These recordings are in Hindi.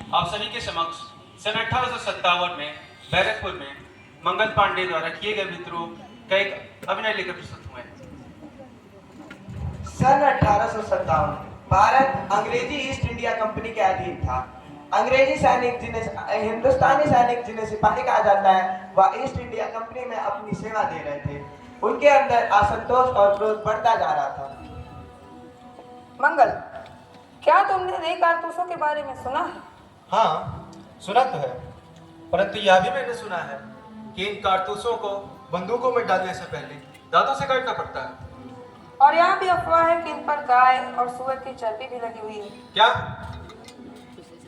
आप सभी के समक्ष सन 1857 में बैरकपुर में मंगल पांडे द्वारा किए गए विद्रोह का एक अभिनय लेकर प्रस्तुत हुए। सन 1857 भारत अंग्रेजी ईस्ट इंडिया कंपनी के अधीन था। अंग्रेजी सैनिक जिन्हें हिंदुस्तानी सैनिक जिन्हें सिपाही कहा जाता है, वह ईस्ट इंडिया कंपनी में अपनी सेवा दे रहे थे। उनके अंदर असंतोष और क्रोध बढ़ता जा रहा था। मंगल, क्या तुमने नई कारतूसों के बारे में सुना है? हाँ, सुना तो है, परंतु यह भी मैंने सुना है कि इन कारतूसों को बंदूकों में डालने से पहले दांतों से काटना पड़ता है। और यह भी अफवाह है कि इन पर गाय और सूअर की चर्बी भी लगी हुई है। क्या?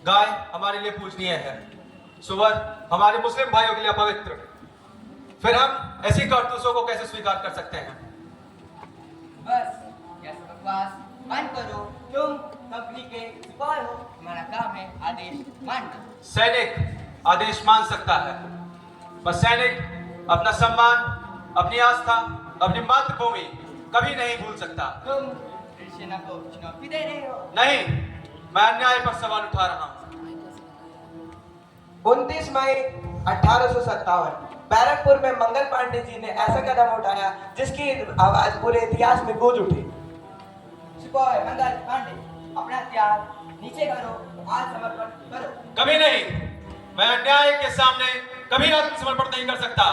गाय हमारे लिए पूजनीय है, सूअर हमारे मुस्लिम भाइयों के लिए अपवित्र। फिर हम ऐसी कारतूसों को कैसे स्वीकार कर सकते हैं? बस यह सब बकवास बंद करो। तुम कंपनी के सिपाही हो, तुम्हारा काम है आदेश मानना। सैनिक आदेश मान सकता है, पर सैनिक अपना सम्मान, अपनी आस्था, अपनी मातृभूमि कभी नहीं भूल सकता। तुम सेना को चुनौती दे रहे हो? नहीं, मैं अन्याय पर सवाल उठा रहा हूँ। 29 मई 1857 बैरकपुर में मंगल पांडे जी ने ऐसा कदम उठाया जिसकी आवाज पूरे इतिहास में गूंज उठी। सिपाही मंगल पांडे, अपना हथियार नीचे करो, आज समर्पण करो। कभी नहीं, मैं अन्याय के सामने कभी आत्मसमर्पण नहीं कर सकता।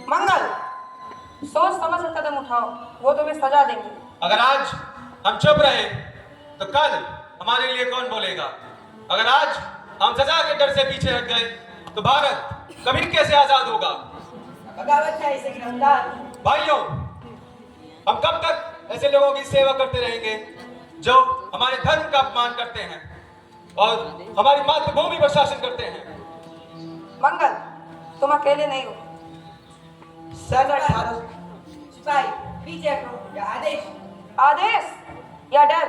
मंगल, सोच समझ कर कदम उठाओ, वो तुम्हें सजा देंगे। अगर आज हम चुप रहे तो कल हमारे लिए कौन बोलेगा? अगर आज हम सजा के डर से पीछे हट गए तो भारत कभी कैसे आजाद होगा? बगावत है इसे गिरफ्तार। भाइयों, हम कब तक ऐसे लोगों की सेवा करते रहेंगे जो हमारे धर्म का अपमान करते हैं और हमारी मातृभूमि पर शासन करते हैं? मंगल, तुम अकेले नहीं हो। सन 18 सिपाही पीछे हटो, यह आदेश। आदेश या डर?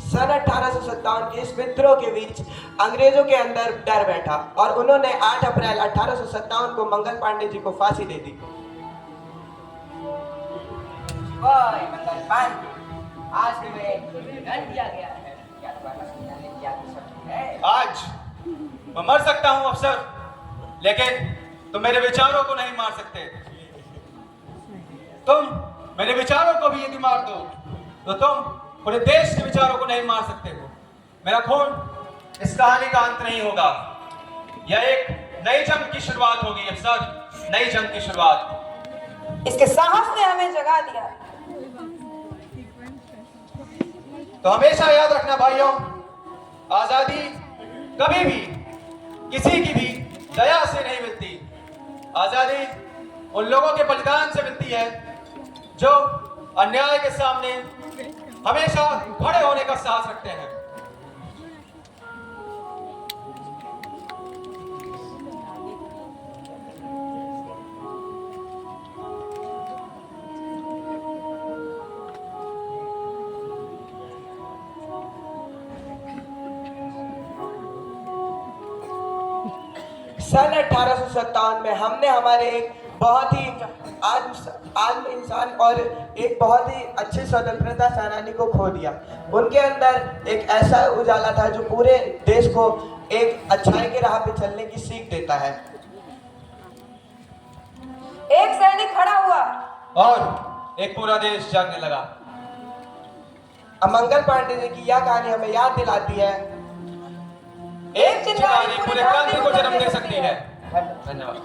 सन 1857 के इस विद्रोह के बीच अंग्रेजों के अंदर डर बैठा और उन्होंने 8 अप्रैल 1857 को मंगल पांडे जी को फांसी दे दी। सिपाही मंगल पांडे, आज तुम्हें दंड दिया गया है। क्या तुम्हारे पास समझाने की आदि शक्ति है? आज मैं मर सकता हूं अफसर, लेकिन तुम मेरे विचारों को नहीं मार सकते। तुम मेरे विचारों को भी यदि मार दो तो तुम पूरे देश के विचारों को नहीं मार सकते हो। मेरा खून इस कहानी का अंत नहीं होगा। यह एक नई जंग की शुरुआत होगी अफसर, नई जंग की शुरुआत। इसके साहस ने हमें जगा दिया। तो हमेशा याद रखना भाइयों, आजादी कभी भी किसी की भी दया से नहीं मिलती। आजादी उन लोगों के बलिदान से मिलती है जो अन्याय के सामने हमेशा खड़े होने का साहस रखते हैं। सन 1857 में हमने हमारे एक बहुत ही आत्म इंसान और एक बहुत ही अच्छे स्वतंत्रता सेनानी को खो दिया। उनके अंदर एक ऐसा उजाला था जो पूरे देश को एक अच्छाई के राह पे चलने की सीख देता है। एक सैनिक खड़ा हुआ और एक पूरा देश जागने लगा। अब मंगल पांडे जी की यह कहानी हमें याद दिलाती है, एक चिंगारी पूरे क्रांति को जन्म दे सकती है। धन्यवाद।